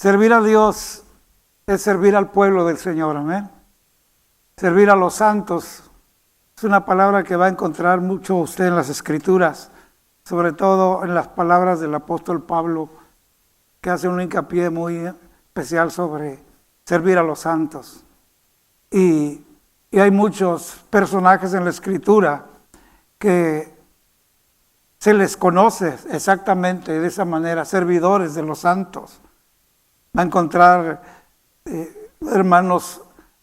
Servir a Dios es servir al pueblo del Señor, amén. Servir a los santos es una palabra que va a encontrar mucho usted en las Escrituras, sobre todo en las palabras del apóstol Pablo, que hace un hincapié muy especial sobre servir a los santos. Y hay muchos personajes en la Escritura que se les conoce exactamente de esa manera, servidores de los santos. Va a encontrar hermanos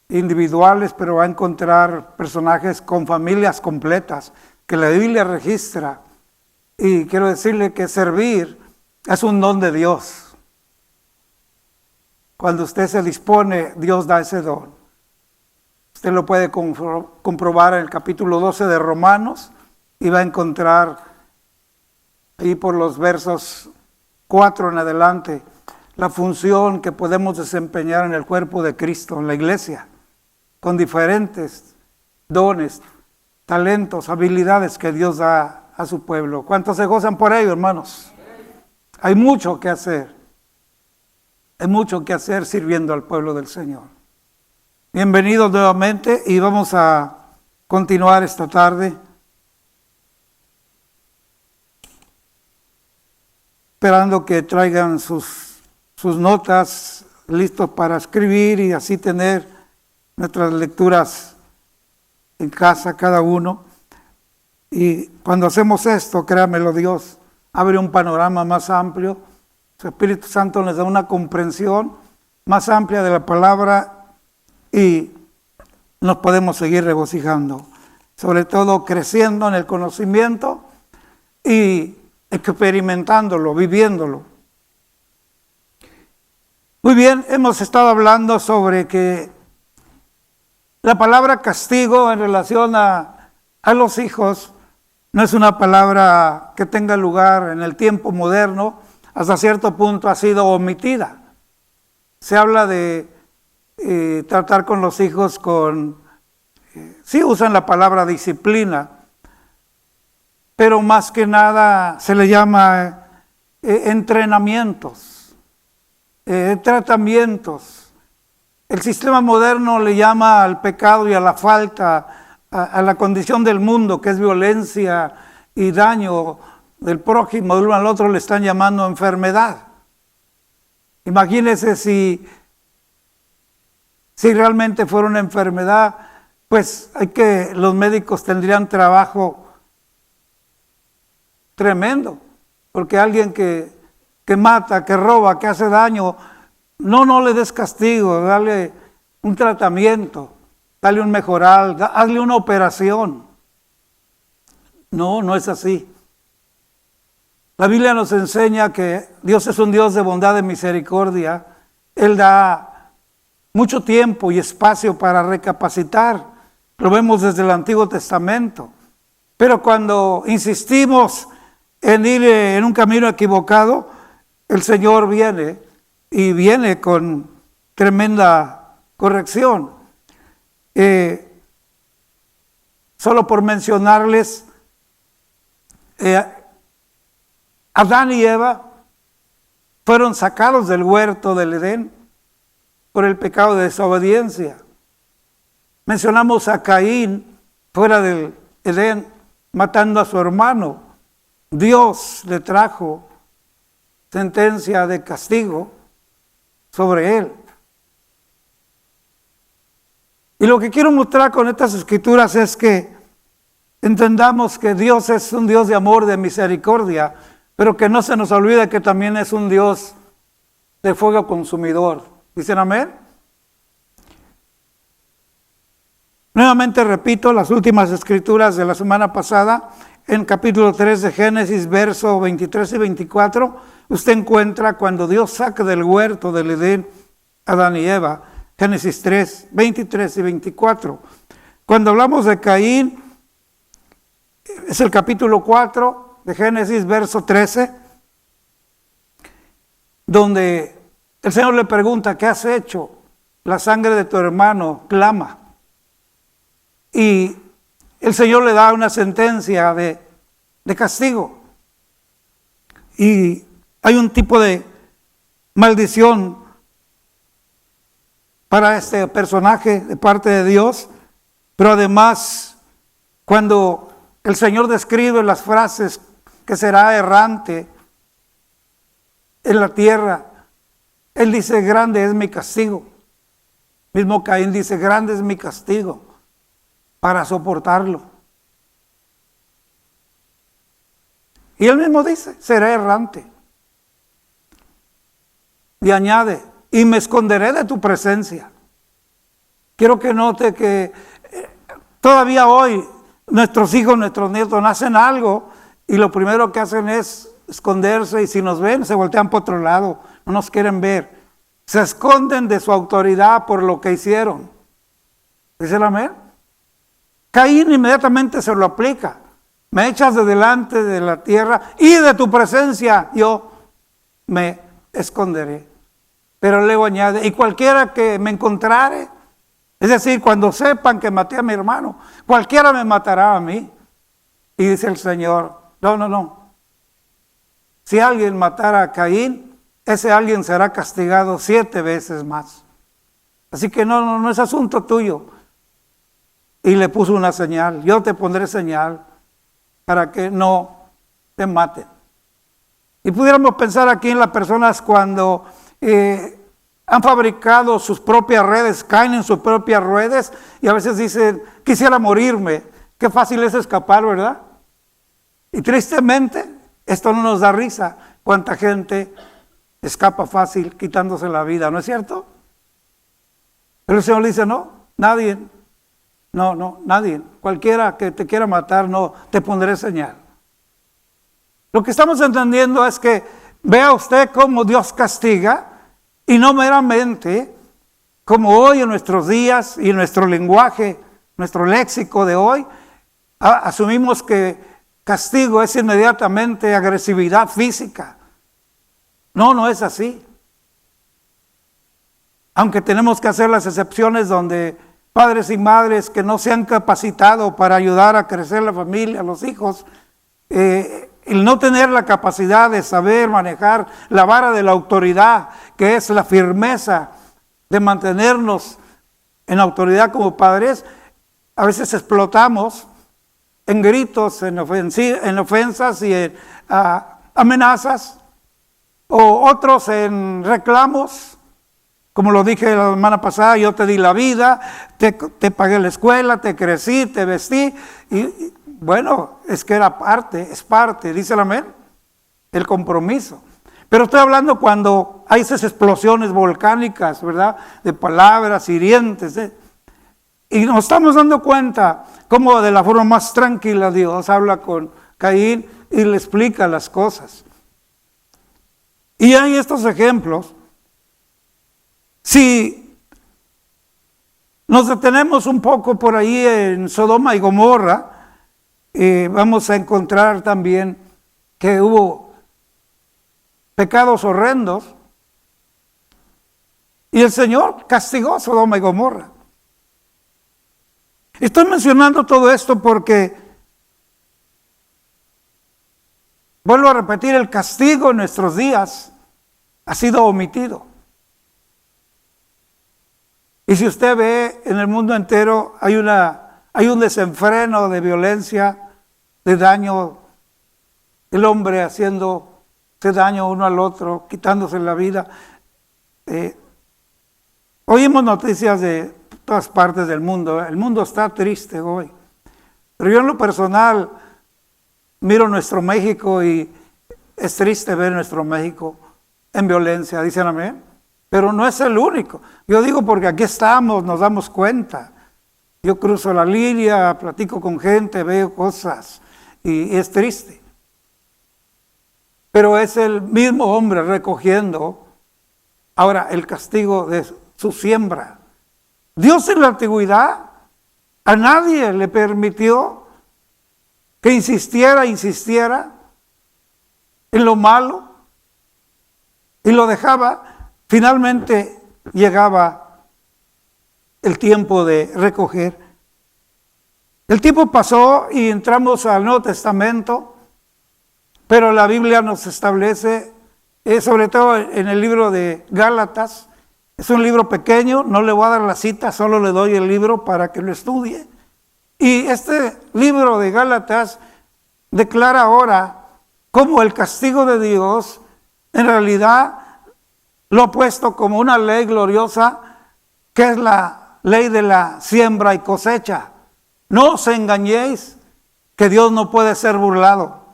individuales, pero va a encontrar personajes con familias completas que la Biblia registra. Y quiero decirle que servir es un don de Dios. Cuando usted se dispone, Dios da ese don. Usted lo puede comprobar en el capítulo 12 de Romanos y va a encontrar ahí por los versos 4 en adelante la función que podemos desempeñar en el cuerpo de Cristo, en la iglesia, con diferentes dones, talentos, habilidades que Dios da a su pueblo. ¿Cuántos se gozan por ello, hermanos? Hay mucho que hacer. Hay mucho que hacer sirviendo al pueblo del Señor. Bienvenidos nuevamente y vamos a continuar esta tarde. Esperando que traigan sus notas listos para escribir y así tener nuestras lecturas en casa cada uno. Y cuando hacemos esto, créamelo, Dios abre un panorama más amplio. Su Espíritu Santo nos da una comprensión más amplia de la palabra y nos podemos seguir regocijando. Sobre todo creciendo en el conocimiento y experimentándolo, viviéndolo. Muy bien, hemos estado hablando sobre que la palabra castigo en relación a los hijos no es una palabra que tenga lugar en el tiempo moderno, hasta cierto punto ha sido omitida. Se habla de tratar con los hijos sí usan la palabra disciplina, pero más que nada se le llama entrenamientos, tratamientos. El sistema moderno le llama al pecado y a la falta, a la condición del mundo, que es violencia y daño del prójimo, de uno al otro le están llamando enfermedad. Imagínense si realmente fuera una enfermedad, pues los médicos tendrían trabajo tremendo, porque alguien que mata, que roba, que hace daño, no le des castigo, dale un tratamiento, dale un mejoral, hazle una operación. No es así. La Biblia nos enseña que Dios es un Dios de bondad y misericordia. Él da mucho tiempo y espacio para recapacitar. Lo vemos desde el Antiguo Testamento. Pero cuando insistimos en ir en un camino equivocado, el Señor viene y viene con tremenda corrección. Solo por mencionarles, Adán y Eva fueron sacados del huerto del Edén por el pecado de desobediencia. Mencionamos a Caín fuera del Edén matando a su hermano. Dios le trajo sentencia de castigo sobre él. Y lo que quiero mostrar con estas escrituras es que entendamos que Dios es un Dios de amor, de misericordia, pero que no se nos olvide que también es un Dios de fuego consumidor. ¿Dicen amén? Nuevamente repito las últimas escrituras de la semana pasada. En capítulo 3 de Génesis, versos 23 y 24, usted encuentra cuando Dios saca del huerto del Edén a Adán y Eva. Génesis 3, 23 y 24. Cuando hablamos de Caín, es el capítulo 4 de Génesis, verso 13, donde el Señor le pregunta, ¿qué has hecho? La sangre de tu hermano clama. Y el Señor le da una sentencia de castigo. Y hay un tipo de maldición para este personaje de parte de Dios, pero además cuando el Señor describe las frases que será errante en la tierra, Él dice, grande es mi castigo. Mismo Caín dice, grande es mi castigo para soportarlo. Y Él mismo dice, será errante. Y añade, y me esconderé de tu presencia. Quiero que note que todavía hoy nuestros hijos, nuestros nietos nacen algo y lo primero que hacen es esconderse, y si nos ven se voltean por otro lado, no nos quieren ver. Se esconden de su autoridad por lo que hicieron. ¿Dice el amén? Caín inmediatamente se lo aplica. Me echas de delante de la tierra y de tu presencia yo me esconderé. Pero luego añade, y cualquiera que me encontrare, es decir, cuando sepan que maté a mi hermano, cualquiera me matará a mí. Y dice el Señor, no. Si alguien matara a Caín, ese alguien será castigado 7 veces más. Así que no es asunto tuyo. Y le puso una señal, yo te pondré señal para que no te maten. Y pudiéramos pensar aquí en las personas cuando han fabricado sus propias redes, caen en sus propias redes y a veces dicen, quisiera morirme. Qué fácil es escapar, ¿verdad? Y tristemente, esto no nos da risa. ¿Cuánta gente escapa fácil quitándose la vida? ¿No es cierto? Pero el Señor dice, no, nadie. No, nadie. Cualquiera que te quiera matar, no, te pondré señal. Lo que estamos entendiendo es que vea usted cómo Dios castiga, y no meramente como hoy en nuestros días y en nuestro lenguaje, nuestro léxico de hoy, asumimos que castigo es inmediatamente agresividad física. No es así. Aunque tenemos que hacer las excepciones donde padres y madres que no se han capacitado para ayudar a crecer la familia, los hijos, el no tener la capacidad de saber manejar la vara de la autoridad, que es la firmeza de mantenernos en autoridad como padres, a veces explotamos en gritos, en ofensas y en amenazas, o otros en reclamos. Como lo dije la semana pasada, yo te di la vida, te pagué la escuela, te crecí, te vestí. Y bueno, es que es parte, dice el amén, el compromiso. Pero estoy hablando cuando hay esas explosiones volcánicas, ¿verdad? De palabras hirientes. Y nos estamos dando cuenta cómo de la forma más tranquila Dios habla con Caín y le explica las cosas. Y hay estos ejemplos. Si nos detenemos un poco por ahí en Sodoma y Gomorra, vamos a encontrar también que hubo pecados horrendos y el Señor castigó a Sodoma y Gomorra. Estoy mencionando todo esto porque, vuelvo a repetir, el castigo en nuestros días ha sido omitido. Y si usted ve en el mundo entero hay un desenfreno de violencia, de daño, el hombre haciéndose daño uno al otro, quitándose la vida. Oímos noticias de todas partes del mundo. El mundo está triste hoy. Pero yo en lo personal miro nuestro México y es triste ver nuestro México en violencia, dicen amén. Pero no es el único. Yo digo porque aquí estamos, nos damos cuenta. Yo cruzo la línea, platico con gente, veo cosas y es triste. Pero es el mismo hombre recogiendo ahora el castigo de su siembra. Dios en la antigüedad a nadie le permitió que insistiera en lo malo y lo dejaba. Finalmente llegaba el tiempo de recoger. El tiempo pasó y entramos al Nuevo Testamento, pero la Biblia nos establece, sobre todo en el libro de Gálatas, Es un libro pequeño, no le voy a dar la cita, solo le doy el libro para que lo estudie. Y este libro de Gálatas declara ahora cómo el castigo de Dios en realidad lo ha puesto como una ley gloriosa, que es la ley de la siembra y cosecha. No os engañéis, que Dios no puede ser burlado,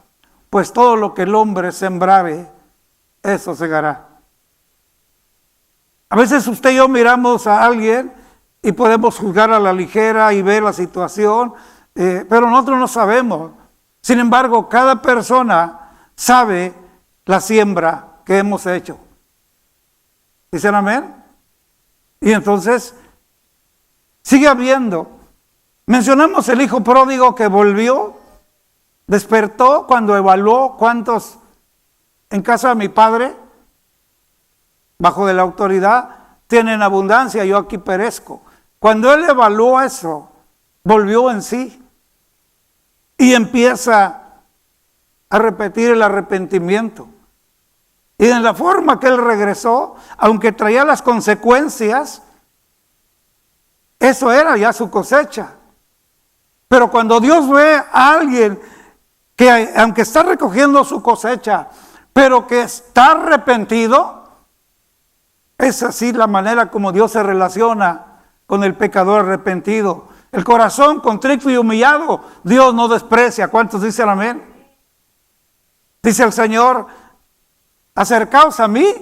pues todo lo que el hombre sembrare, eso segará. A veces usted y yo miramos a alguien y podemos juzgar a la ligera y ver la situación, pero nosotros no sabemos. Sin embargo, cada persona sabe la siembra que hemos hecho. ¿Dicen amén? Y entonces, sigue habiendo. Mencionamos el hijo pródigo que volvió, despertó cuando evaluó cuántos en casa de mi padre, bajo de la autoridad, tienen abundancia, yo aquí perezco. Cuando él evaluó eso, volvió en sí y empieza a repetir el arrepentimiento. Y en la forma que él regresó, aunque traía las consecuencias, eso era ya su cosecha. Pero cuando Dios ve a alguien que aunque está recogiendo su cosecha, pero que está arrepentido, es así la manera como Dios se relaciona con el pecador arrepentido. El corazón contrito y humillado, Dios no desprecia. ¿Cuántos dicen amén? Dice el Señor, acercaos a mí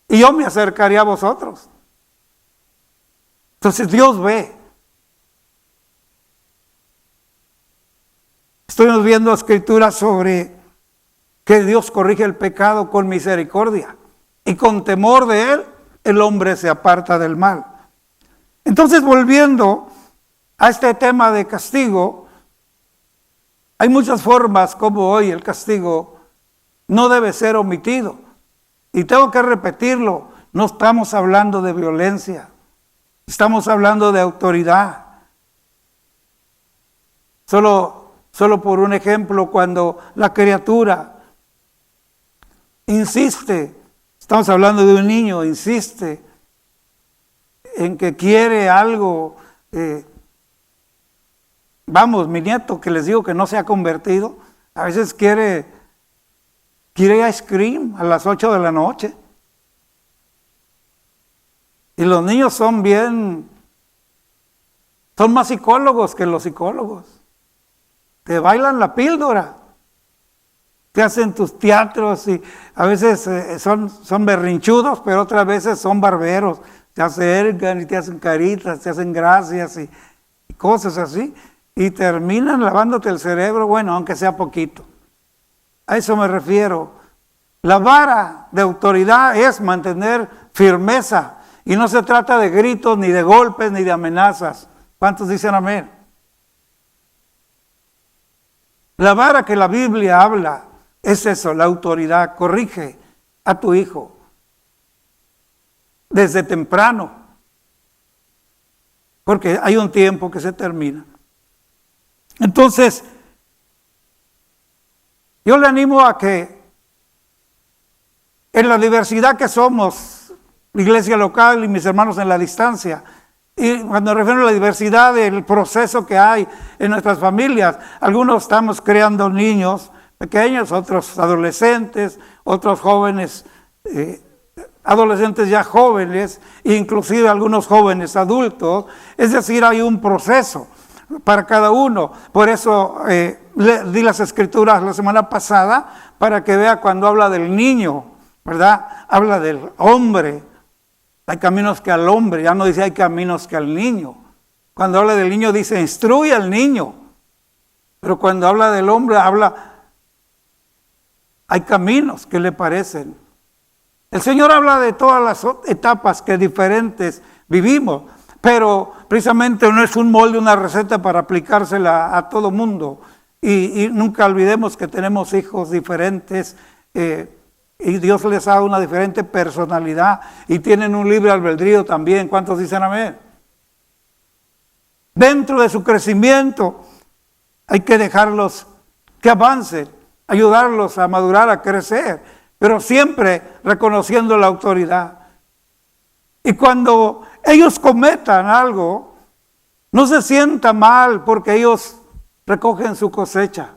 y yo me acercaré a vosotros. Entonces Dios ve. Estuvimos viendo escrituras sobre que Dios corrige el pecado con misericordia y con temor de Él el hombre se aparta del mal. Entonces, volviendo a este tema de castigo, hay muchas formas como hoy el castigo no debe ser omitido. Y tengo que repetirlo, no estamos hablando de violencia, estamos hablando de autoridad. Solo por un ejemplo, cuando la criatura insiste, estamos hablando de un niño, insiste en que quiere algo, vamos, mi nieto que les digo que no se ha convertido, a veces quiere ice cream a las 8 de la noche. Y los niños son más psicólogos que los psicólogos. Te bailan la píldora, te hacen tus teatros y a veces son berrinchudos, pero otras veces son barberos. Te acercan y te hacen caritas, te hacen gracias y cosas así. Y terminan lavándote el cerebro, bueno, aunque sea poquito. A eso me refiero. La vara de autoridad es mantener firmeza. Y no se trata de gritos, ni de golpes, ni de amenazas. ¿Cuántos dicen amén? La vara que la Biblia habla es eso, la autoridad. Corrige a tu hijo desde temprano, porque hay un tiempo que se termina. Entonces, yo le animo a que en la diversidad que somos, la iglesia local y mis hermanos en la distancia, y cuando me refiero a la diversidad del proceso que hay en nuestras familias, algunos estamos creando niños pequeños, otros adolescentes, otros jóvenes, adolescentes ya jóvenes, inclusive algunos jóvenes adultos, es decir, hay un proceso para cada uno. Por eso le di las escrituras la semana pasada para que vea cuando habla del niño, ¿verdad? Habla del hombre. Hay caminos que al hombre, ya no dice hay caminos que al niño. Cuando habla del niño dice instruye al niño. Pero cuando habla del hombre hay caminos que le parecen. El Señor habla de todas las etapas que diferentes vivimos, pero precisamente no es un molde, una receta para aplicársela a todo mundo. Y nunca olvidemos que tenemos hijos diferentes, y Dios les da una diferente personalidad y tienen un libre albedrío también. ¿Cuántos dicen amén? Dentro de su crecimiento hay que dejarlos que avancen, ayudarlos a madurar, a crecer, pero siempre reconociendo la autoridad. Y cuando ellos cometan algo, no se sienta mal porque ellos recogen su cosecha.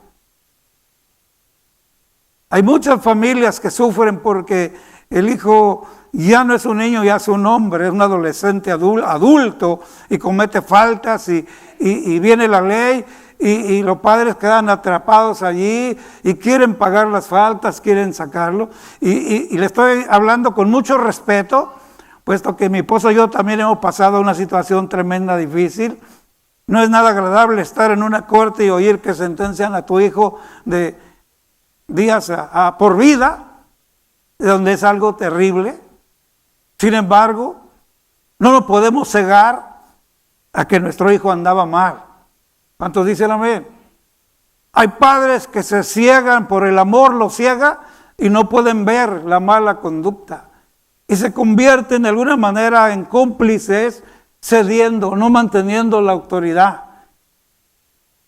Hay muchas familias que sufren porque el hijo ya no es un niño, ya es un hombre, es un adolescente adulto y comete faltas y viene la ley y los padres quedan atrapados allí y quieren pagar las faltas, quieren sacarlo. Y le estoy hablando con mucho respeto, puesto que mi esposo y yo también hemos pasado una situación tremenda, difícil. No es nada agradable estar en una corte y oír que sentencian a tu hijo de días por vida, donde es algo terrible. Sin embargo, no nos podemos cegar a que nuestro hijo andaba mal. ¿Cuántos dicen amén? Hay padres que se ciegan, por el amor los ciega y no pueden ver la mala conducta. Y se convierten de alguna manera en cómplices, cediendo, no manteniendo la autoridad.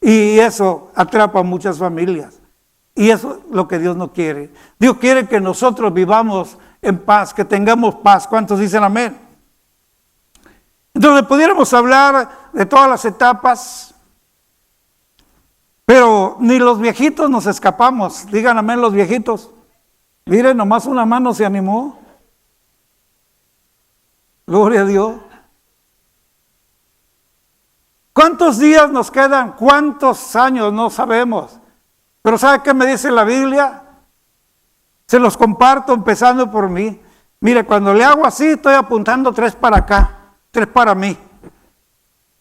Y eso atrapa a muchas familias. Y eso es lo que Dios no quiere. Dios quiere que nosotros vivamos en paz, que tengamos paz. ¿Cuántos dicen amén? Entonces pudiéramos hablar de todas las etapas, pero ni los viejitos nos escapamos. Digan amén los viejitos. Miren, nomás una mano se animó. Gloria a Dios. ¿Cuántos días nos quedan? ¿Cuántos años? No sabemos. Pero ¿sabe qué me dice la Biblia? Se los comparto empezando por mí. Mire, cuando le hago así, estoy apuntando 3 para acá, 3 para mí.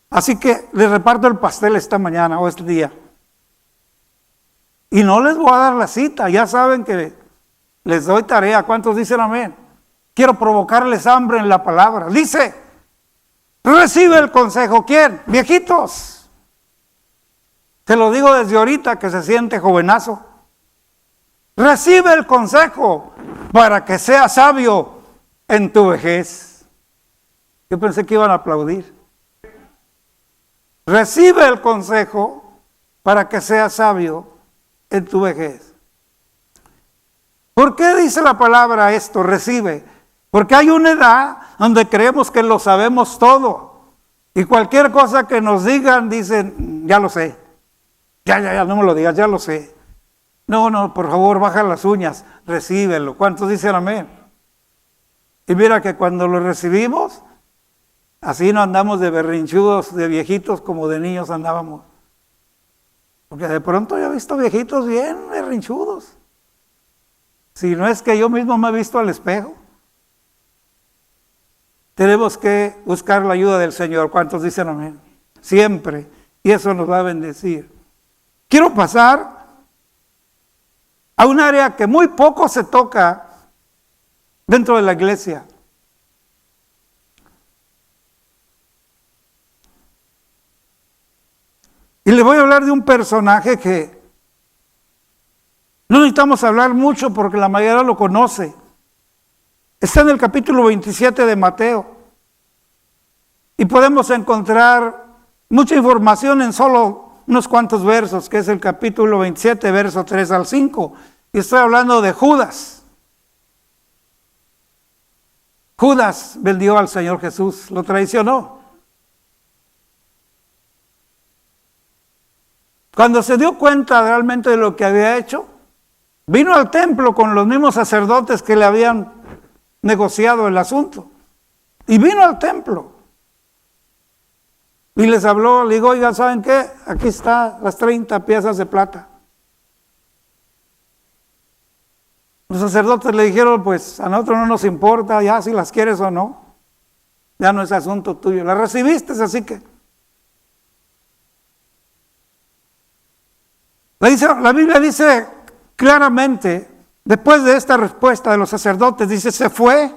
Así que les reparto el pastel esta mañana o este día. Y no les voy a dar la cita, ya saben que les doy tarea. ¿Cuántos dicen amén? Quiero provocarles hambre en la palabra. Dice, recibe el consejo. ¿Quién? Viejitos. Te lo digo desde ahorita que se siente jovenazo. Recibe el consejo para que seas sabio en tu vejez. Yo pensé que iban a aplaudir. Recibe el consejo para que seas sabio en tu vejez. ¿Por qué dice la palabra esto? Recibe. Porque hay una edad donde creemos que lo sabemos todo. Y cualquier cosa que nos digan, dicen, ya lo sé. Ya, no me lo digas, ya lo sé. No, por favor, baja las uñas, recíbelo. ¿Cuántos dicen amén? Y mira que cuando lo recibimos, así no andamos de berrinchudos, de viejitos como de niños andábamos. Porque de pronto yo he visto viejitos bien berrinchudos. Si no es que yo mismo me he visto al espejo. Tenemos que buscar la ayuda del Señor. ¿Cuántos dicen amén? Siempre. Y eso nos va a bendecir. Quiero pasar a un área que muy poco se toca dentro de la iglesia. Y le voy a hablar de un personaje que no necesitamos hablar mucho porque la mayoría lo conoce. Está en el capítulo 27 de Mateo. Y podemos encontrar mucha información en solo unos cuantos versos, que es el capítulo 27, versos 3 al 5. Y estoy hablando de Judas. Judas vendió al Señor Jesús, lo traicionó. Cuando se dio cuenta realmente de lo que había hecho, vino al templo con los mismos sacerdotes que le habían negociado el asunto. Y vino al templo. Y les habló, le digo, oiga, ¿saben qué? Aquí están las 30 piezas de plata. Los sacerdotes le dijeron, pues a nosotros no nos importa ya si las quieres o no. Ya no es asunto tuyo. Las recibiste, así que. La Biblia dice claramente, después de esta respuesta de los sacerdotes, dice, se fue,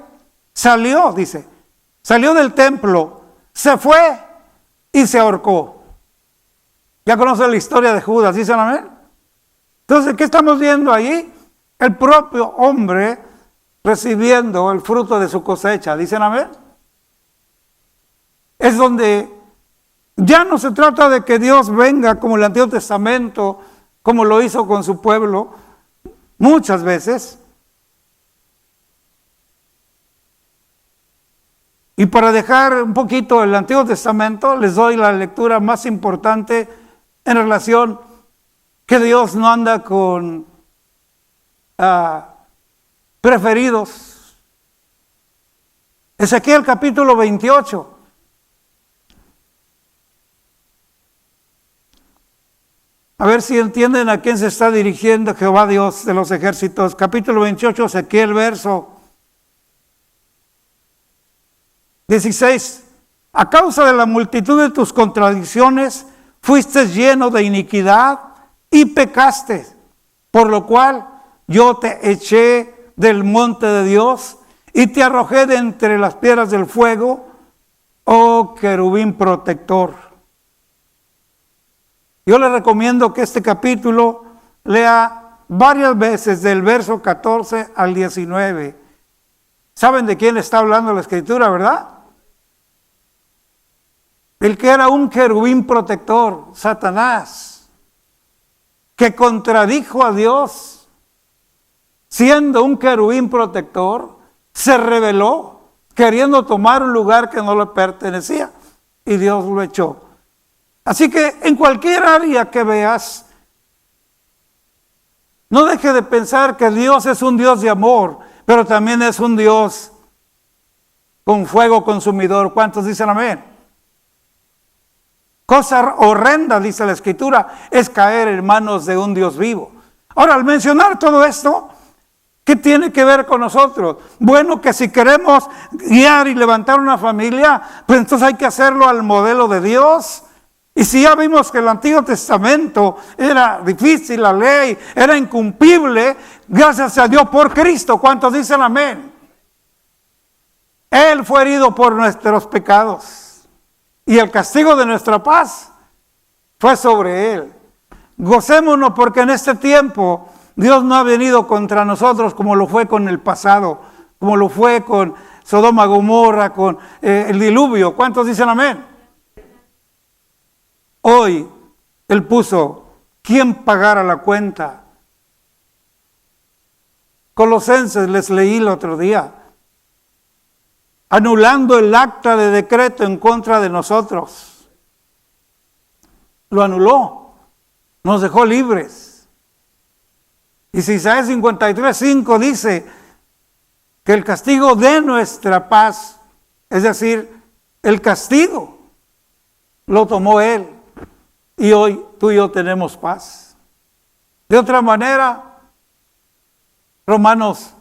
salió del templo, se fue y se ahorcó. Ya conocen la historia de Judas, ¿dicen amén? Entonces, ¿qué estamos viendo ahí? El propio hombre recibiendo el fruto de su cosecha, ¿dicen amén? Es donde ya no se trata de que Dios venga como el Antiguo Testamento, como lo hizo con su pueblo muchas veces. Y para dejar un poquito el Antiguo Testamento, les doy la lectura más importante en relación que Dios no anda con preferidos. Ezequiel capítulo 28. A ver si entienden a quién se está dirigiendo Jehová Dios de los ejércitos. Capítulo 28, Ezequiel, verso 16. A causa de la multitud de tus contradicciones, fuiste lleno de iniquidad y pecaste, por lo cual yo te eché del monte de Dios y te arrojé de entre las piedras del fuego, oh querubín protector. Yo le recomiendo que este capítulo lea varias veces del verso 14 al 19. ¿Saben de quién está hablando la Escritura, verdad? El que era un querubín protector, Satanás, que contradijo a Dios, siendo un querubín protector, se rebeló, queriendo tomar un lugar que no le pertenecía, y Dios lo echó. Así que en cualquier área que veas, no deje de pensar que Dios es un Dios de amor, pero también es un Dios con fuego consumidor. ¿Cuántos dicen amén? Cosa horrenda, dice la Escritura, es caer en manos de un Dios vivo. Ahora, al mencionar todo esto, ¿qué tiene que ver con nosotros? Bueno, que si queremos guiar y levantar una familia, pues entonces hay que hacerlo al modelo de Dios. Y si ya vimos que el Antiguo Testamento era difícil, la ley era incumplible, gracias a Dios por Cristo. ¿Cuántos dicen amén? Él fue herido por nuestros pecados y el castigo de nuestra paz fue sobre Él. Gocémonos porque en este tiempo Dios no ha venido contra nosotros como lo fue con el pasado, como lo fue con Sodoma, Gomorra, con el diluvio. ¿Cuántos dicen amén? Hoy Él puso quién pagara la cuenta. Colosenses les leí el otro día, anulando el acta de decreto en contra de nosotros. Lo anuló, nos dejó libres. Y si Isaías 53:5 dice que el castigo de nuestra paz, es decir, el castigo, lo tomó Él. Y hoy tú y yo tenemos paz. De otra manera, Romanos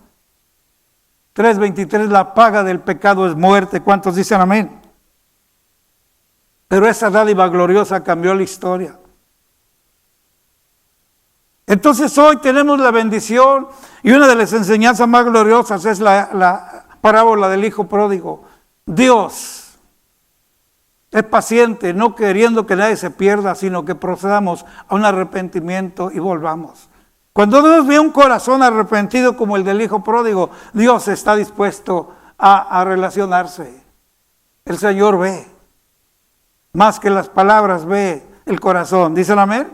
3:23, la paga del pecado es muerte. ¿Cuántos dicen amén? Pero esa dádiva gloriosa cambió la historia. Entonces hoy tenemos la bendición, y una de las enseñanzas más gloriosas es la parábola del hijo pródigo. Dios es paciente, no queriendo que nadie se pierda, sino que procedamos a un arrepentimiento y volvamos. Cuando Dios ve un corazón arrepentido como el del hijo pródigo, Dios está dispuesto a relacionarse. El Señor ve, más que las palabras, ve el corazón. ¿Dicen amén?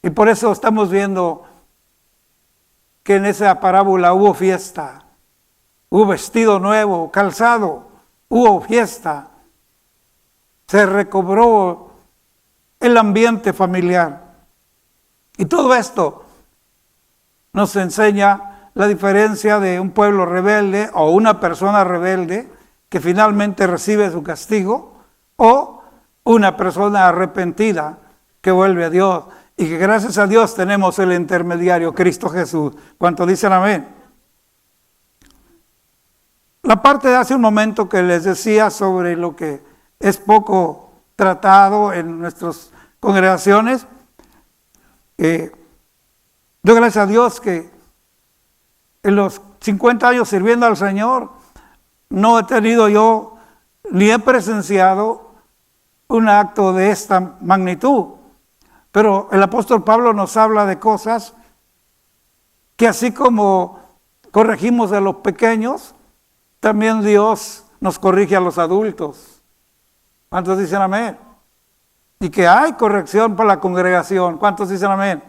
Y por eso estamos viendo que en esa parábola hubo fiesta, hubo vestido nuevo, calzado, hubo fiesta. Se recobró el ambiente familiar. Y todo esto nos enseña la diferencia de un pueblo rebelde o una persona rebelde que finalmente recibe su castigo, o una persona arrepentida que vuelve a Dios. Y que gracias a Dios tenemos el intermediario, Cristo Jesús. ¿Cuántos dicen amén? La parte de hace un momento que les decía sobre lo que es poco tratado en nuestras congregaciones. Doy gracias a Dios que en los 50 años sirviendo al Señor no he tenido yo ni he presenciado un acto de esta magnitud. Pero el apóstol Pablo nos habla de cosas que así como corregimos a los pequeños, también Dios nos corrige a los adultos. ¿Cuántos dicen amén? Y que hay corrección para la congregación. ¿Cuántos dicen amén?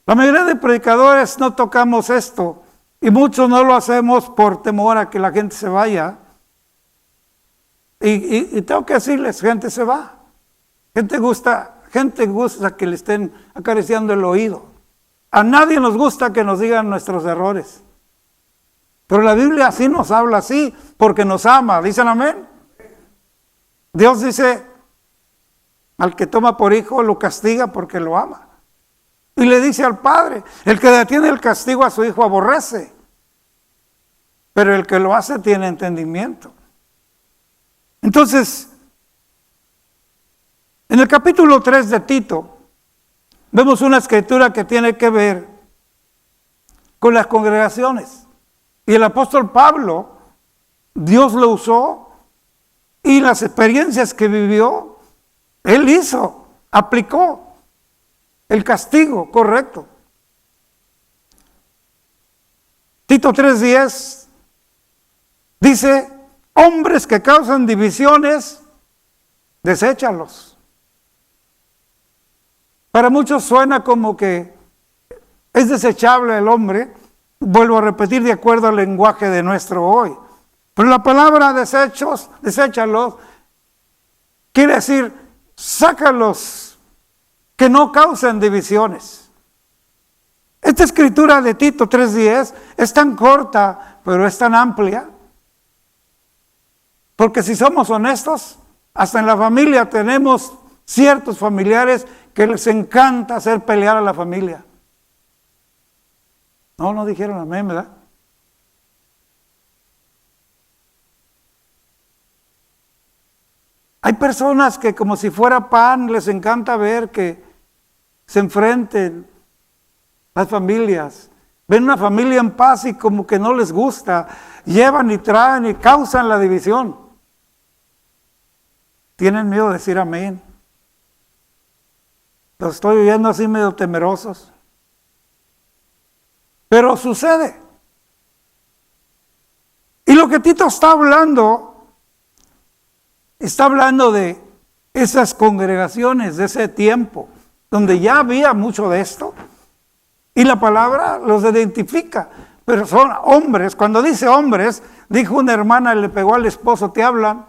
La mayoría de predicadores no tocamos esto Y muchos no lo hacemos por temor a que la gente se vaya. Y tengo que decirles, gente se va. Gente gusta que le estén acariciando el oído. A nadie nos gusta que nos digan nuestros errores. Pero la Biblia así nos habla así, porque nos ama. ¿Dicen amén? Dios dice, al que toma por hijo lo castiga porque lo ama. Y le dice al Padre, el que detiene el castigo a su hijo aborrece, pero el que lo hace tiene entendimiento. Entonces, en el capítulo 3 de Tito, vemos una escritura que tiene que ver con las congregaciones. Y el apóstol Pablo, Dios lo usó y las experiencias que vivió, él hizo, aplicó el castigo correcto. Tito 3:10 dice, hombres que causan divisiones, deséchalos. Para muchos suena como que es desechable el hombre, vuelvo a repetir, de acuerdo al lenguaje de nuestro hoy. Pero la palabra deséchalos, quiere decir, sácalos, que no causen divisiones. Esta escritura de Tito 3:10 es tan corta, pero es tan amplia. Porque si somos honestos, hasta en la familia tenemos ciertos familiares que les encanta hacer pelear a la familia. No dijeron amén, ¿verdad? Hay personas que como si fuera pan les encanta ver que se enfrenten las familias. Ven una familia en paz y como que no les gusta, llevan y traen y causan la división. Tienen miedo de decir amén. Los estoy oyendo así medio temerosos. Pero sucede. Y lo que Tito está hablando de esas congregaciones, de ese tiempo, donde ya había mucho de esto. Y la palabra los identifica. Pero son hombres. Cuando dice hombres, dijo una hermana y le pegó al esposo, ¿te hablan?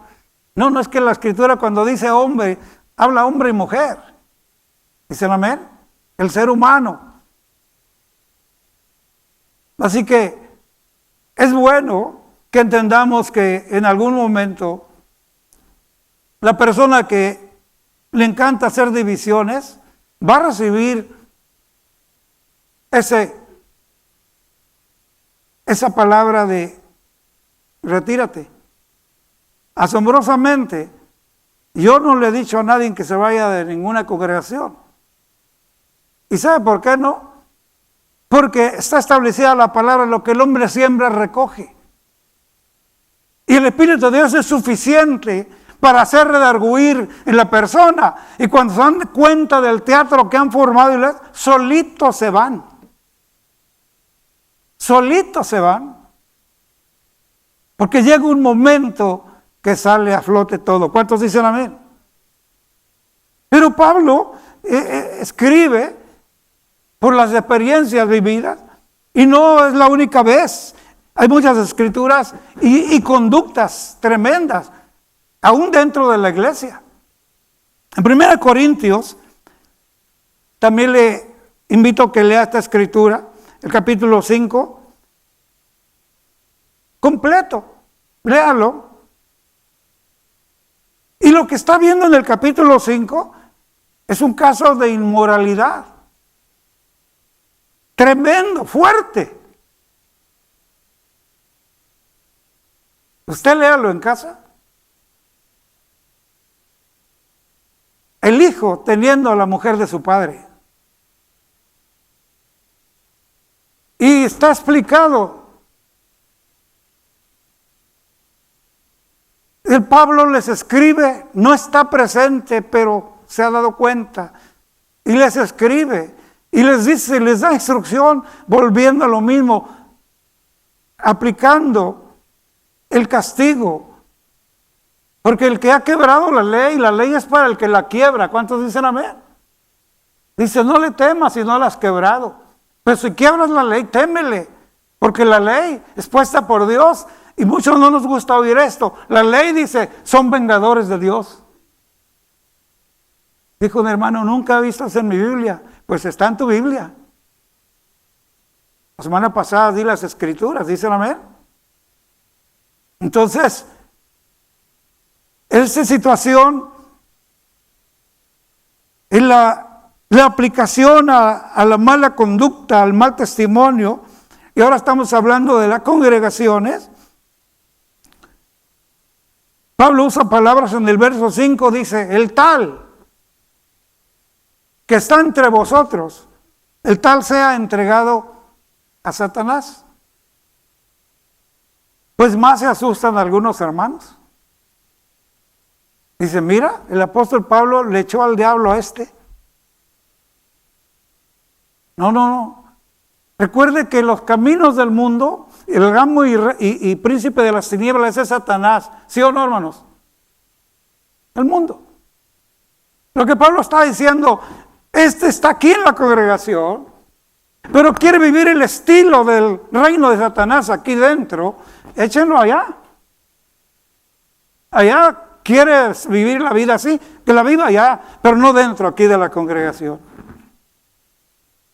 No es que la escritura cuando dice hombre, habla hombre y mujer. ¿Dicen amén? El ser humano. Así que es bueno que entendamos que en algún momento la persona que le encanta hacer divisiones va a recibir esa palabra de retírate. Asombrosamente, yo no le he dicho a nadie que se vaya de ninguna congregación. ¿Y sabe por qué no? Porque está establecida la palabra, lo que el hombre siembra recoge. Y el Espíritu de Dios es suficiente para hacer redarguir en la persona. Y cuando se dan cuenta del teatro que han formado, solitos se van. Solitos se van. Porque llega un momento que sale a flote todo. ¿Cuántos dicen amén? Pero Pablo escribe por las experiencias vividas, y no es la única vez. Hay muchas escrituras y conductas tremendas, aún dentro de la iglesia. En 1 Corintios, también le invito a que lea esta escritura, el capítulo 5, completo, léalo. Y lo que está viendo en el capítulo 5 es un caso de inmoralidad. Tremendo, fuerte. Usted léalo en casa. El hijo teniendo a la mujer de su padre. Y está explicado. El Pablo les escribe, no está presente, pero se ha dado cuenta. Y les escribe. Y les dice, les da instrucción, volviendo a lo mismo, aplicando el castigo. Porque el que ha quebrado la ley es para el que la quiebra. ¿Cuántos dicen amén? Dice, no le temas si no la has quebrado. Pero si quiebras la ley, témele. Porque la ley es puesta por Dios y muchos no nos gusta oír esto. La ley dice, son vengadores de Dios. Dijo un hermano, nunca he visto eso en mi Biblia. Pues está en tu Biblia. La semana pasada di las escrituras, dicen amén. Entonces, esa situación es la aplicación a la mala conducta, al mal testimonio. Y ahora estamos hablando de las congregaciones. Pablo usa palabras en el verso 5, dice, el tal que está entre vosotros, el tal sea entregado a Satanás. Pues más se asustan algunos hermanos. Dice, mira, el apóstol Pablo le echó al diablo a este. No. Recuerde que los caminos del mundo, el amo y príncipe de las tinieblas es Satanás. ¿Sí o no, hermanos? El mundo. Lo que Pablo está diciendo, este está aquí en la congregación, pero quiere vivir el estilo del reino de Satanás aquí dentro. Échenlo allá. Allá quiere vivir la vida así, que la viva allá, pero no dentro aquí de la congregación.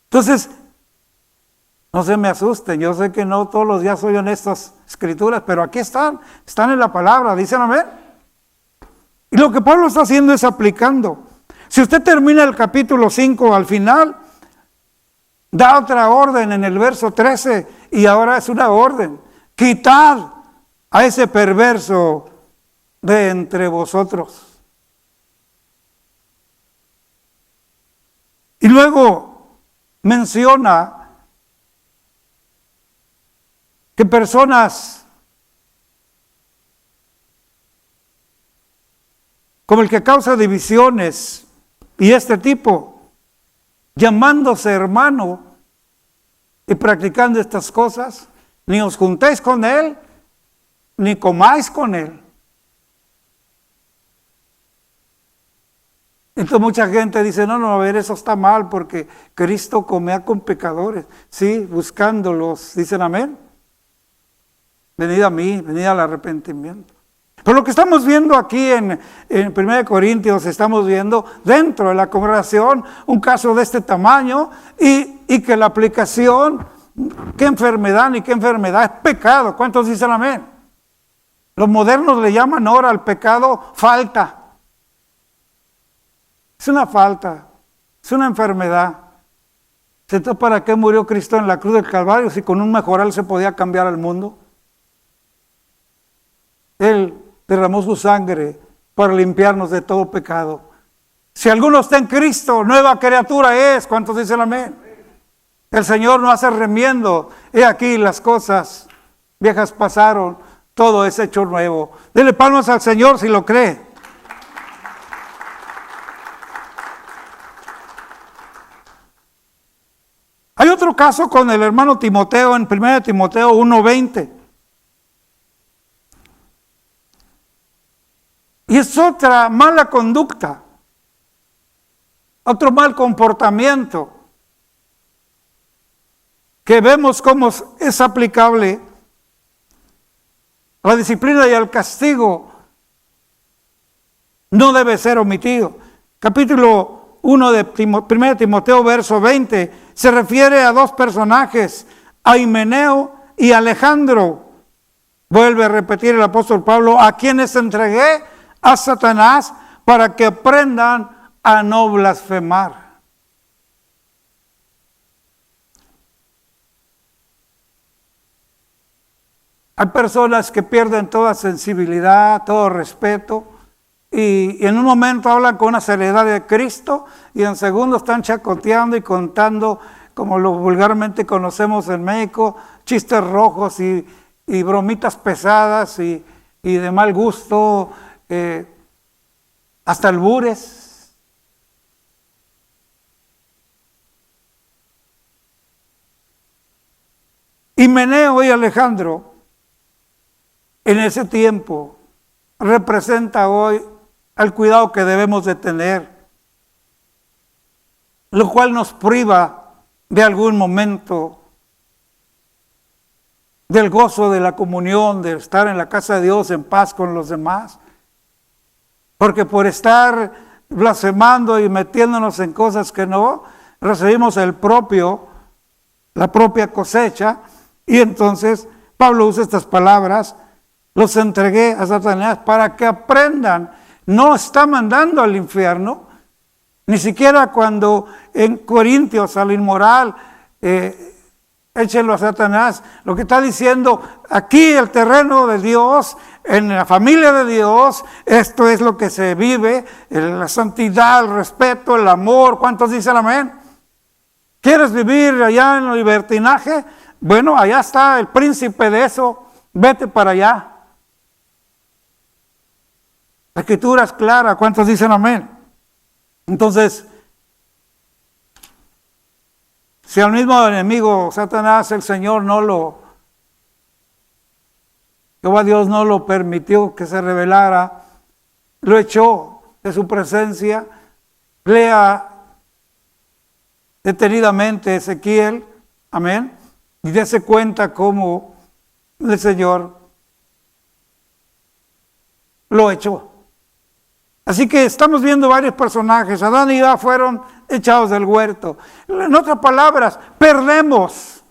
Entonces, no se me asusten, yo sé que no todos los días soy en estas escrituras, pero aquí están en la palabra, dicen amén. Y lo que Pablo está haciendo es aplicando. Si usted termina el capítulo 5 al final, da otra orden en el verso 13 y ahora es una orden. Quitad a ese perverso de entre vosotros. Y luego menciona que personas como el que causa divisiones y este tipo, llamándose hermano y practicando estas cosas, ni os juntéis con él, ni comáis con él. Entonces mucha gente dice, no, a ver, eso está mal porque Cristo comía con pecadores. Sí, buscándolos, dicen amén. Venid a mí, venid al arrepentimiento. Pero lo que estamos viendo aquí en 1 Corintios, estamos viendo dentro de la congregación un caso de este tamaño y que la aplicación, qué enfermedad ni qué enfermedad, es pecado. ¿Cuántos dicen amén? Los modernos le llaman ahora al pecado falta. Es una falta, es una enfermedad. ¿Entonces para qué murió Cristo en la cruz del Calvario si con un mejoral se podía cambiar el mundo? Él derramó su sangre para limpiarnos de todo pecado. Si alguno está en Cristo, nueva criatura es. ¿Cuántos dicen amén? El Señor no hace remiendo. He aquí las cosas viejas pasaron, todo es hecho nuevo. Dele palmas al Señor si lo cree. Hay otro caso con el hermano Timoteo en 1 Timoteo 1:20. Y es otra mala conducta, otro mal comportamiento que vemos cómo es aplicable a la disciplina y al castigo. No debe ser omitido. Capítulo 1 de 1 Timoteo, verso 20, se refiere a dos personajes, a Himeneo y Alejandro. Vuelve a repetir el apóstol Pablo, a quienes entregué a Satanás para que aprendan a no blasfemar. Hay personas que pierden toda sensibilidad, todo respeto, y en un momento hablan con una seriedad de Cristo, y en segundo están chacoteando y contando, como lo vulgarmente conocemos en México, chistes rojos y bromitas pesadas y de mal gusto, hasta albures. Himeneo y Alejandro en ese tiempo representa hoy al cuidado que debemos de tener, lo cual nos priva de algún momento del gozo de la comunión, de estar en la casa de Dios en paz con los demás. Porque por estar blasfemando y metiéndonos en cosas que no, recibimos la propia cosecha. Y entonces Pablo usa estas palabras: los entregué a Satanás para que aprendan. No está mandando al infierno, ni siquiera cuando en Corintios al inmoral, échenlo a Satanás. Lo que está diciendo aquí, el terreno de Dios, en la familia de Dios, esto es lo que se vive, la santidad, el respeto, el amor. ¿Cuántos dicen amén? ¿Quieres vivir allá en el libertinaje? Bueno, allá está el príncipe de eso, vete para allá. La escritura es clara. ¿Cuántos dicen amén? Entonces, si al mismo enemigo, Satanás, el Señor Jehová Dios no lo permitió que se revelara, lo echó de su presencia. Lea detenidamente Ezequiel, amén, y dése cuenta cómo el Señor lo echó. Así que estamos viendo varios personajes. Adán y Eva fueron echados del huerto. En otras palabras, perdemos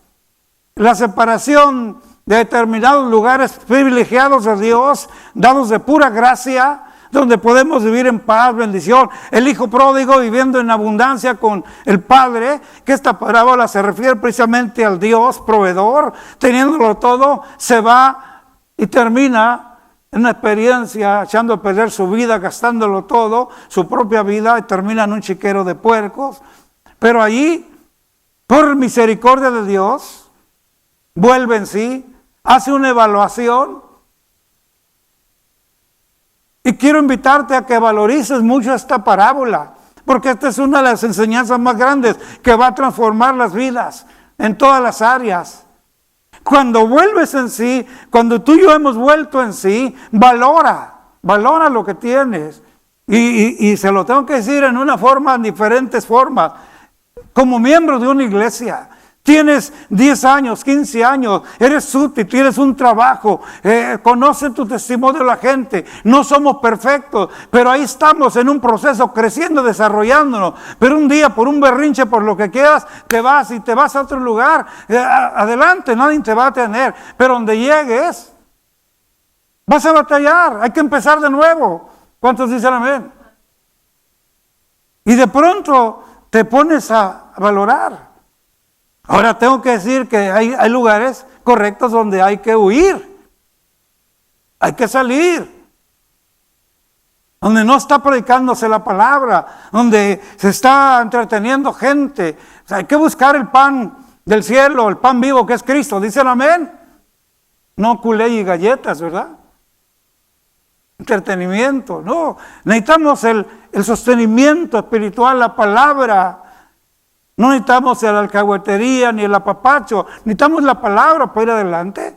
la separación de determinados lugares privilegiados de Dios, dados de pura gracia, donde podemos vivir en paz, bendición. El hijo pródigo viviendo en abundancia con el padre, que esta parábola se refiere precisamente al Dios proveedor, teniéndolo todo, se va y termina en una experiencia echando a perder su vida, gastándolo todo, su propia vida, y termina en un chiquero de puercos. Pero allí, por misericordia de Dios, vuelve en sí, hace una evaluación. Y quiero invitarte a que valorices mucho esta parábola, porque esta es una de las enseñanzas más grandes que va a transformar las vidas en todas las áreas. Cuando vuelves en sí, cuando tú y yo hemos vuelto en sí, valora lo que tienes. Y se lo tengo que decir en diferentes formas. Como miembro de una iglesia, tienes 10 años, 15 años, eres útil, tienes un trabajo, conoce tu testimonio de la gente. No somos perfectos, pero ahí estamos en un proceso, creciendo, desarrollándonos. Pero un día, por un berrinche, por lo que quieras, te vas a otro lugar. Adelante, nadie te va a tener. Pero donde llegues, vas a batallar, hay que empezar de nuevo. ¿Cuántos dicen amén? Y de pronto te pones a valorar. Ahora tengo que decir que hay lugares correctos donde hay que huir, hay que salir, donde no está predicándose la palabra, donde se está entreteniendo gente. O sea, hay que buscar el pan del cielo, el pan vivo que es Cristo. ¿Dicen amén? No culé y galletas, ¿verdad? Entretenimiento, no. Necesitamos el sostenimiento espiritual, la palabra. No necesitamos la alcahuetería ni el apapacho, necesitamos la palabra para ir adelante.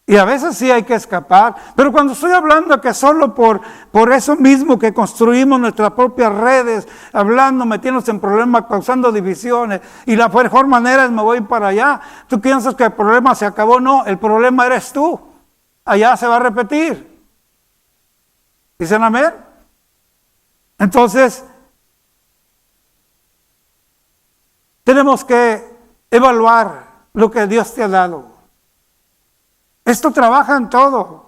Y a veces sí hay que escapar, pero cuando estoy hablando que solo por eso mismo que construimos nuestras propias redes, hablando, metiéndonos en problemas, causando divisiones, y la mejor manera es me voy para allá, tú piensas que el problema se acabó. No, el problema eres tú, allá se va a repetir. ¿Dicen amén? Entonces, tenemos que evaluar lo que Dios te ha dado. Esto trabaja en todo.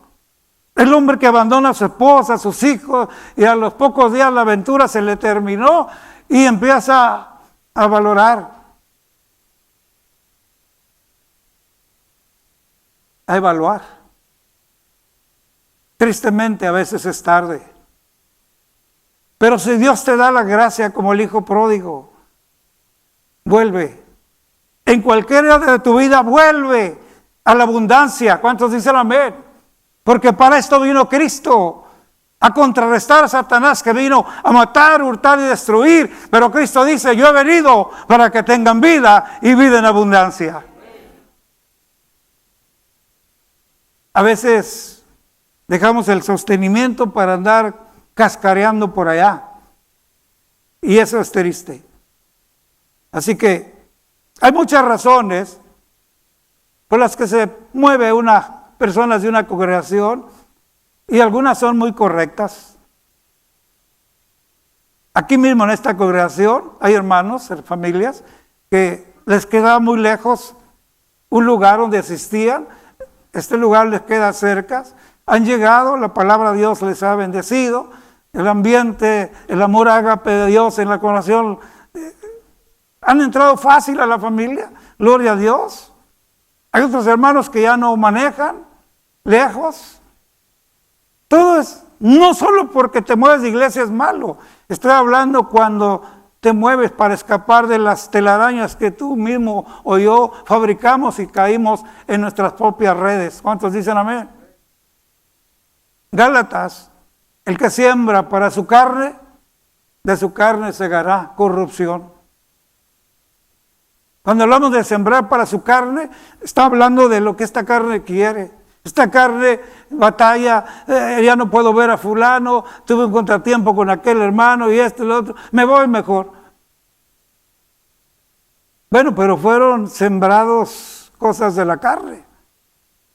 El hombre que abandona a su esposa, a sus hijos, y a los pocos días la aventura se le terminó y empieza a valorar, a evaluar. Tristemente a veces es tarde. Pero si Dios te da la gracia como el hijo pródigo, vuelve. En cualquier área de tu vida, vuelve a la abundancia. ¿Cuántos dicen amén? Porque para esto vino Cristo, a contrarrestar a Satanás, que vino a matar, hurtar y destruir. Pero Cristo dice, yo he venido para que tengan vida y vida en abundancia. A veces dejamos el sostenimiento para andar cascareando por allá. Y eso es triste. Así que hay muchas razones por las que se mueve una personas de una congregación, y algunas son muy correctas. Aquí mismo en esta congregación hay hermanos, familias, que les queda muy lejos un lugar donde asistían. Este lugar les queda cerca. Han llegado, la palabra de Dios les ha bendecido. El ambiente, el amor ágape de Dios en la congregación, han entrado fácil a la familia. Gloria a Dios. Hay otros hermanos que ya no manejan, lejos. Todo es, no solo porque te mueves de iglesia es malo. Estoy hablando cuando te mueves para escapar de las telarañas que tú mismo o yo fabricamos y caímos en nuestras propias redes. ¿Cuántos dicen amén? Gálatas, el que siembra para su carne, de su carne segará corrupción. Cuando hablamos de sembrar para su carne, está hablando de lo que esta carne quiere. Esta carne batalla, ya no puedo ver a fulano, tuve un contratiempo con aquel hermano y esto y lo otro, me voy mejor. Bueno, pero fueron sembrados cosas de la carne.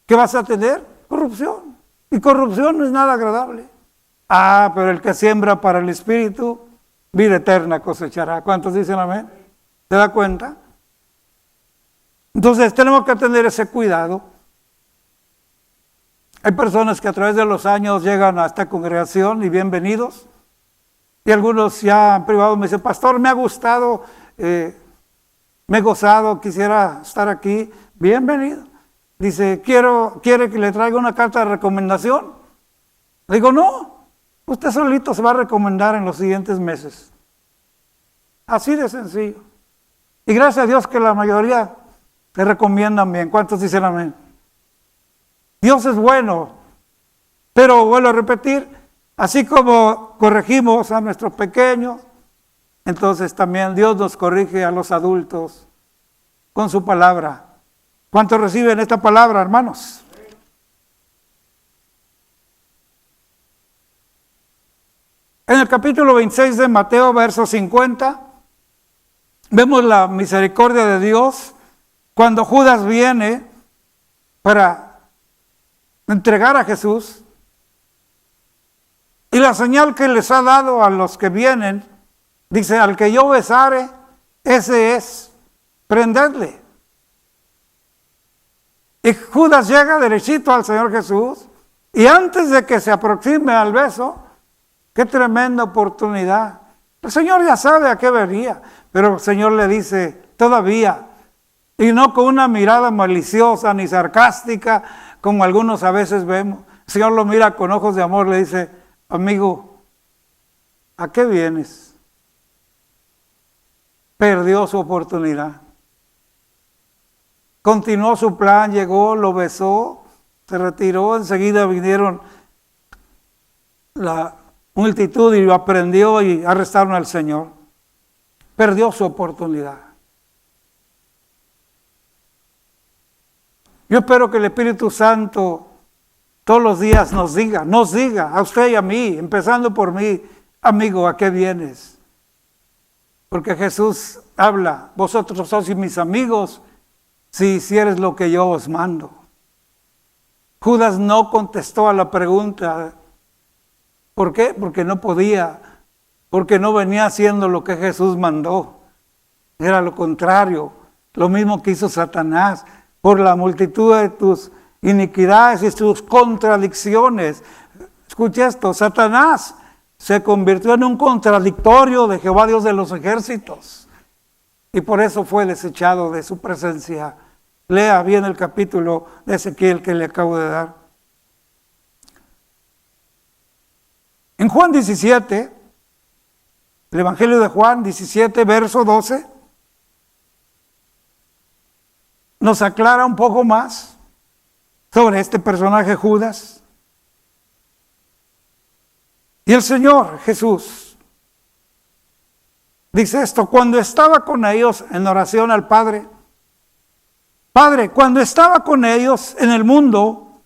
¿Qué vas a tener? Corrupción. Y corrupción no es nada agradable. Ah, pero el que siembra para el Espíritu, vida eterna cosechará. ¿Cuántos dicen amén? ¿Te da cuenta? Entonces tenemos que tener ese cuidado. Hay personas que a través de los años llegan a esta congregación y bienvenidos. Y algunos ya en privado me dicen, pastor, me ha gustado, me he gozado, quisiera estar aquí. Bienvenido. Dice, ¿quiere que le traiga una carta de recomendación? Le digo, no, usted solito se va a recomendar en los siguientes meses. Así de sencillo. Y gracias a Dios que la mayoría le recomiendan bien. ¿Cuántos dicen amén? Dios es bueno, pero vuelvo a repetir, así como corregimos a nuestros pequeños, entonces también Dios nos corrige a los adultos con su palabra. ¿Cuántos reciben esta palabra, hermanos? En el capítulo 26 de Mateo, verso 50, vemos la misericordia de Dios cuando Judas viene para entregar a Jesús, y la señal que les ha dado a los que vienen, dice, al que yo besare, ese es, prendedle. Y Judas llega derechito al Señor Jesús, y antes de que se aproxime al beso, qué tremenda oportunidad. El Señor ya sabe a qué venía, pero el Señor le dice, todavía, y no con una mirada maliciosa ni sarcástica, como algunos a veces vemos. El Señor lo mira con ojos de amor, le dice, amigo, ¿a qué vienes? Perdió su oportunidad. Continuó su plan, llegó, lo besó, se retiró, enseguida vinieron la multitud y lo aprendió y arrestaron al Señor. Perdió su oportunidad. Yo espero que el Espíritu Santo todos los días nos diga a usted y a mí, empezando por mí, amigo, ¿a qué vienes? Porque Jesús habla, vosotros sois mis amigos si hicieres lo que yo os mando. Judas no contestó a la pregunta. ¿Por qué? Porque no podía, porque no venía haciendo lo que Jesús mandó. Era lo contrario, lo mismo que hizo Satanás. Por la multitud de tus iniquidades y tus contradicciones. Escucha esto, Satanás se convirtió en un contradictorio de Jehová Dios de los ejércitos. Y por eso fue desechado de su presencia. Lea bien el capítulo de Ezequiel que le acabo de dar. En Juan 17, el Evangelio de Juan 17, verso 12, nos aclara un poco más sobre este personaje Judas. Y el Señor Jesús dice esto, cuando estaba con ellos en oración al Padre, Padre, cuando estaba con ellos en el mundo,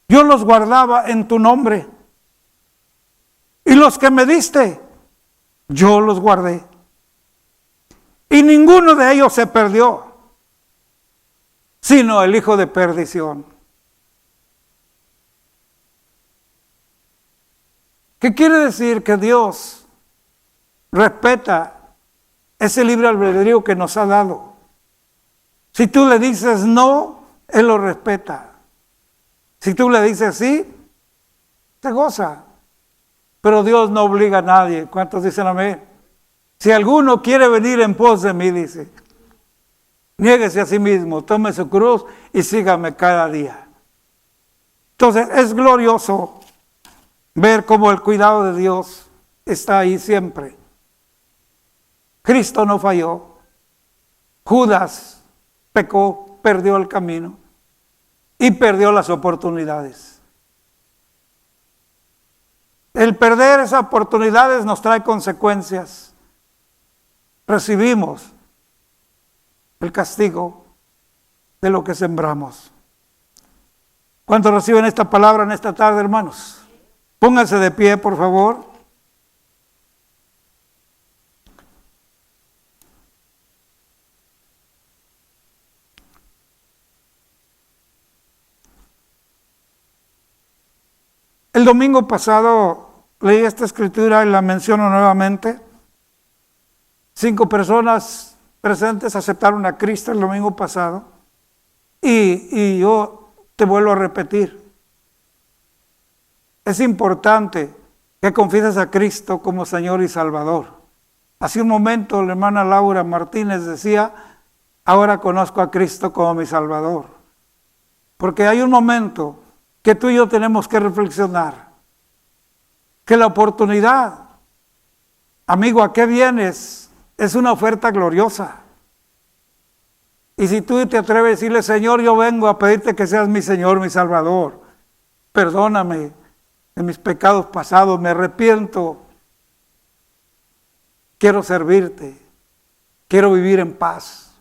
yo los guardaba en tu nombre. Y los que me diste, yo los guardé. Y ninguno de ellos se perdió, sino el hijo de perdición. ¿Qué quiere decir? Que Dios respeta ese libre albedrío que nos ha dado. Si tú le dices no, Él lo respeta. Si tú le dices sí, se goza. Pero Dios no obliga a nadie. ¿Cuántos dicen amén? Si alguno quiere venir en pos de mí, dice, niéguese a sí mismo, tome su cruz y sígame cada día. Entonces es glorioso ver cómo el cuidado de Dios está ahí siempre. Cristo no falló. Judas pecó, perdió el camino y perdió las oportunidades. El perder esas oportunidades nos trae consecuencias. Recibimos el castigo de lo que sembramos. ¿Cuántos reciben esta palabra en esta tarde, hermanos? Pónganse de pie, por favor. El domingo pasado leí esta escritura y la menciono nuevamente. 5 personas presentes aceptaron a Cristo el domingo pasado. Y yo te vuelvo a repetir. Es importante que confieses a Cristo como Señor y Salvador. Hace un momento la hermana Laura Martínez decía, ahora conozco a Cristo como mi Salvador. Porque hay un momento que tú y yo tenemos que reflexionar. Que la oportunidad, amigo, ¿a qué vienes? Es una oferta gloriosa. Y si tú te atreves a decirle, Señor, yo vengo a pedirte que seas mi Señor, mi Salvador. Perdóname de mis pecados pasados, me arrepiento. Quiero servirte. Quiero vivir en paz.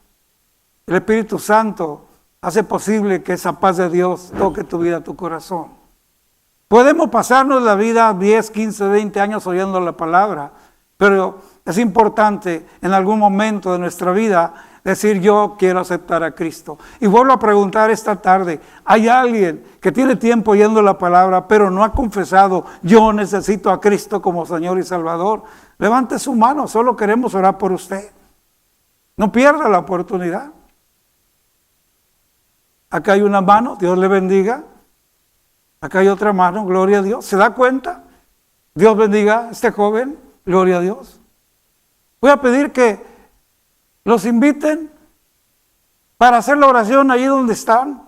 El Espíritu Santo hace posible que esa paz de Dios toque tu vida, tu corazón. Podemos pasarnos la vida 10, 15, 20 años oyendo la palabra, pero es importante en algún momento de nuestra vida decir yo quiero aceptar a Cristo. Y vuelvo a preguntar esta tarde, ¿hay alguien que tiene tiempo oyendo la palabra pero no ha confesado yo necesito a Cristo como Señor y Salvador? Levante su mano, solo queremos orar por usted. No pierda la oportunidad. Acá hay una mano, Dios le bendiga. Acá hay otra mano, gloria a Dios. ¿Se da cuenta? Dios bendiga a este joven, gloria a Dios. Voy a pedir que los inviten para hacer la oración allí donde están.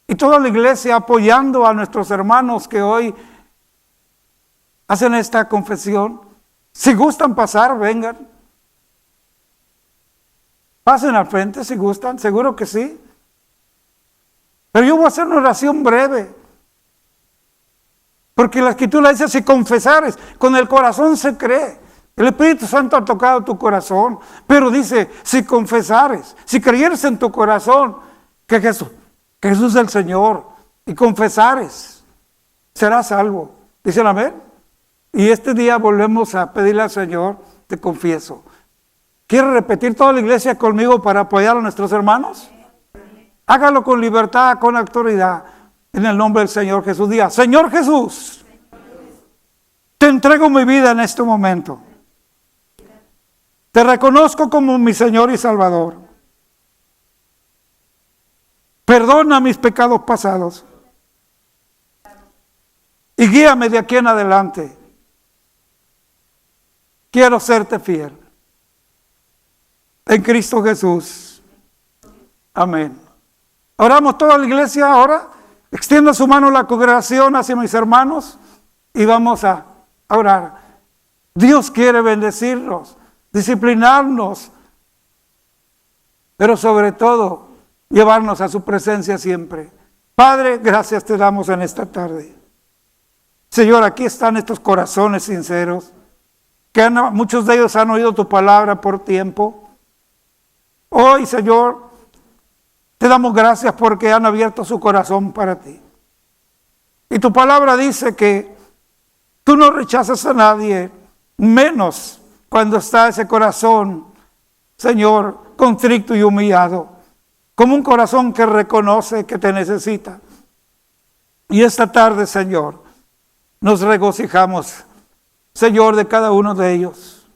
Y toda la iglesia apoyando a nuestros hermanos que hoy hacen esta confesión. Si gustan pasar, vengan. Pasen al frente si gustan, seguro que sí. Pero yo voy a hacer una oración breve. Porque la Escritura dice, si confesares, con el corazón se cree. El Espíritu Santo ha tocado tu corazón. Pero dice, si confesares, si creyeres en tu corazón que Jesús es el Señor, y confesares, serás salvo. ¿Dicen amén? Y este día volvemos a pedirle al Señor, te confieso. ¿Quiere repetir toda la iglesia conmigo para apoyar a nuestros hermanos? Hágalo con libertad, con autoridad. En el nombre del Señor Jesús, diga, Señor Jesús, te entrego mi vida en este momento. Te reconozco como mi Señor y Salvador. Perdona mis pecados pasados. Y guíame de aquí en adelante. Quiero serte fiel. En Cristo Jesús. Amén. Oramos toda la iglesia ahora. Extienda su mano la congregación hacia mis hermanos y vamos a orar. Dios quiere bendecirnos, disciplinarnos, pero sobre todo llevarnos a su presencia siempre. Padre, gracias te damos en esta tarde. Señor, aquí están estos corazones sinceros, que muchos de ellos han oído tu palabra por tiempo. Hoy, Señor, te damos gracias porque han abierto su corazón para ti. Y tu palabra dice que tú no rechazas a nadie, menos cuando está ese corazón, Señor, contrito y humillado. como un corazón que reconoce que te necesita. Y esta tarde, Señor, nos regocijamos, Señor, de cada uno de ellos.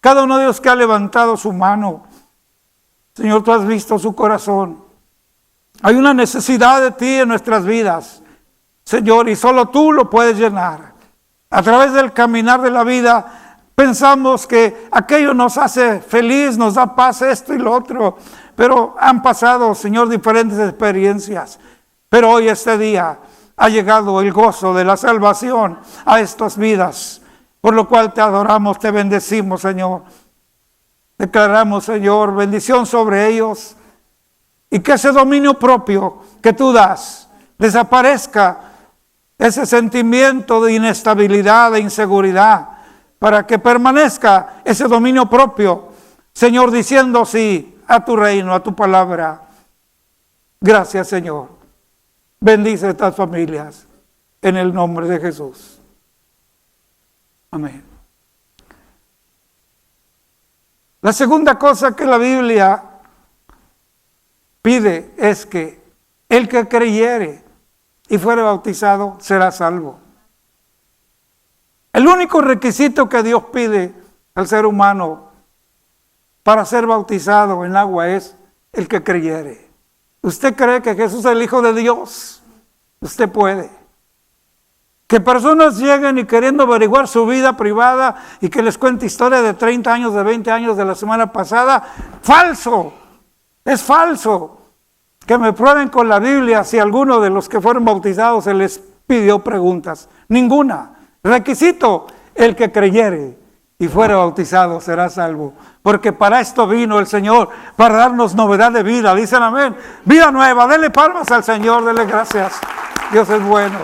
Cada uno de ellos que ha levantado su mano. Señor, tú has visto su corazón. Hay una necesidad de ti en nuestras vidas, Señor, y solo tú lo puedes llenar. A través del caminar de la vida, pensamos que aquello nos hace feliz, nos da paz, esto y lo otro. Pero han pasado, Señor, diferentes experiencias. Pero hoy, este día, ha llegado el gozo de la salvación a estas vidas. Por lo cual te adoramos, te bendecimos, Señor. Declaramos, Señor, bendición sobre ellos. Y que ese dominio propio que tú das desaparezca. Ese sentimiento de inestabilidad, de inseguridad. Para que permanezca ese dominio propio. Señor, diciendo sí a tu reino, a tu palabra. Gracias, Señor. Bendice estas familias en el nombre de Jesús. Amén. La segunda cosa que la Biblia pide es que el que creyere y fuere bautizado será salvo. El único requisito que Dios pide al ser humano para ser bautizado en agua es el que creyere. ¿Usted cree que Jesús es el Hijo de Dios? Usted puede. Que personas lleguen y queriendo averiguar su vida privada y que les cuente historia de 30 años, de 20 años de la semana pasada, falso, es falso. Que me prueben con la Biblia si alguno de los que fueron bautizados se les pidió preguntas. Ninguna. Requisito, el que creyere y fuera bautizado será salvo. Porque para esto vino el Señor, para darnos novedad de vida. Dicen amén. Vida nueva. Denle palmas al Señor, denle gracias. Dios es bueno.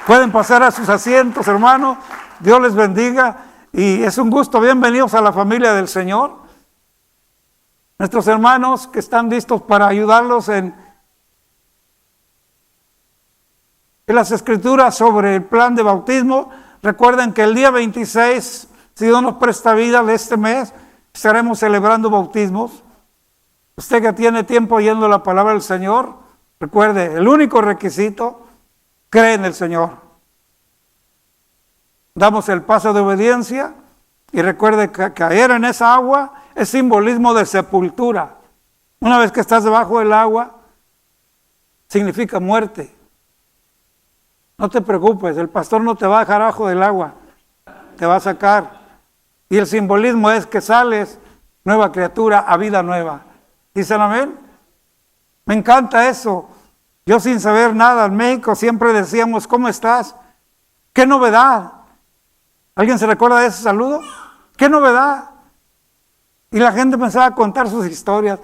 Pueden pasar a sus asientos, hermanos. Dios les bendiga. Y es un gusto. Bienvenidos a la familia del Señor. Nuestros hermanos que están listos para ayudarlos en las escrituras sobre el plan de bautismo. Recuerden que el día 26, si Dios nos presta vida de este mes, estaremos celebrando bautismos. Usted que tiene tiempo oyendo la palabra del Señor, recuerde, el único requisito, cree en el Señor. Damos el paso de obediencia y recuerde que caer en esa agua es simbolismo de sepultura. Una vez que estás debajo del agua, significa muerte. No te preocupes, el pastor no te va a dejar abajo del agua, te va a sacar. Y el simbolismo es que sales, nueva criatura, a vida nueva. ¿Dicen amén? Me encanta eso. Yo sin saber nada en México siempre decíamos, ¿cómo estás? ¿Qué novedad? ¿Alguien se recuerda de ese saludo? ¿Qué novedad? Y la gente empezaba a contar sus historias.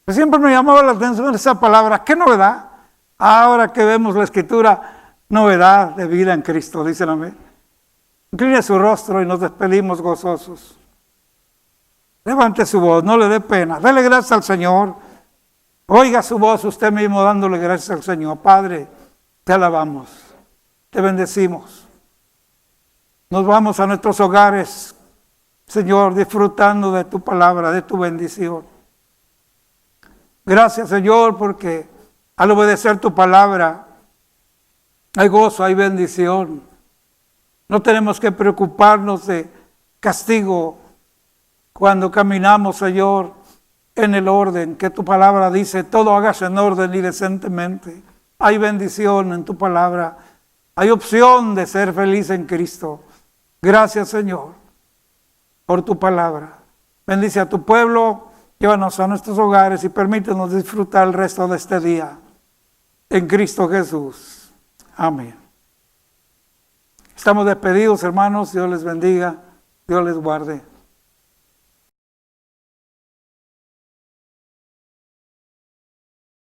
Pues siempre me llamaba la atención esa palabra, ¿qué novedad? Ahora que vemos la escritura, novedad de vida en Cristo, dicen amén. Incline su rostro y nos despedimos gozosos. Levante su voz, no le dé pena. Dele gracias al Señor. Oiga su voz usted mismo dándole gracias al Señor. Padre, te alabamos, te bendecimos. Nos vamos a nuestros hogares, Señor, disfrutando de tu palabra, de tu bendición. Gracias, Señor, porque al obedecer tu palabra, hay gozo, hay bendición. No tenemos que preocuparnos de castigo cuando caminamos, Señor, en el orden que tu palabra dice, todo hagas en orden y decentemente. Hay bendición en tu palabra. Hay opción de ser feliz en Cristo. Gracias, Señor, por tu palabra. Bendice a tu pueblo, llévanos a nuestros hogares y permítenos disfrutar el resto de este día. En Cristo Jesús. Amén. Estamos despedidos, hermanos. Dios les bendiga. Dios les guarde.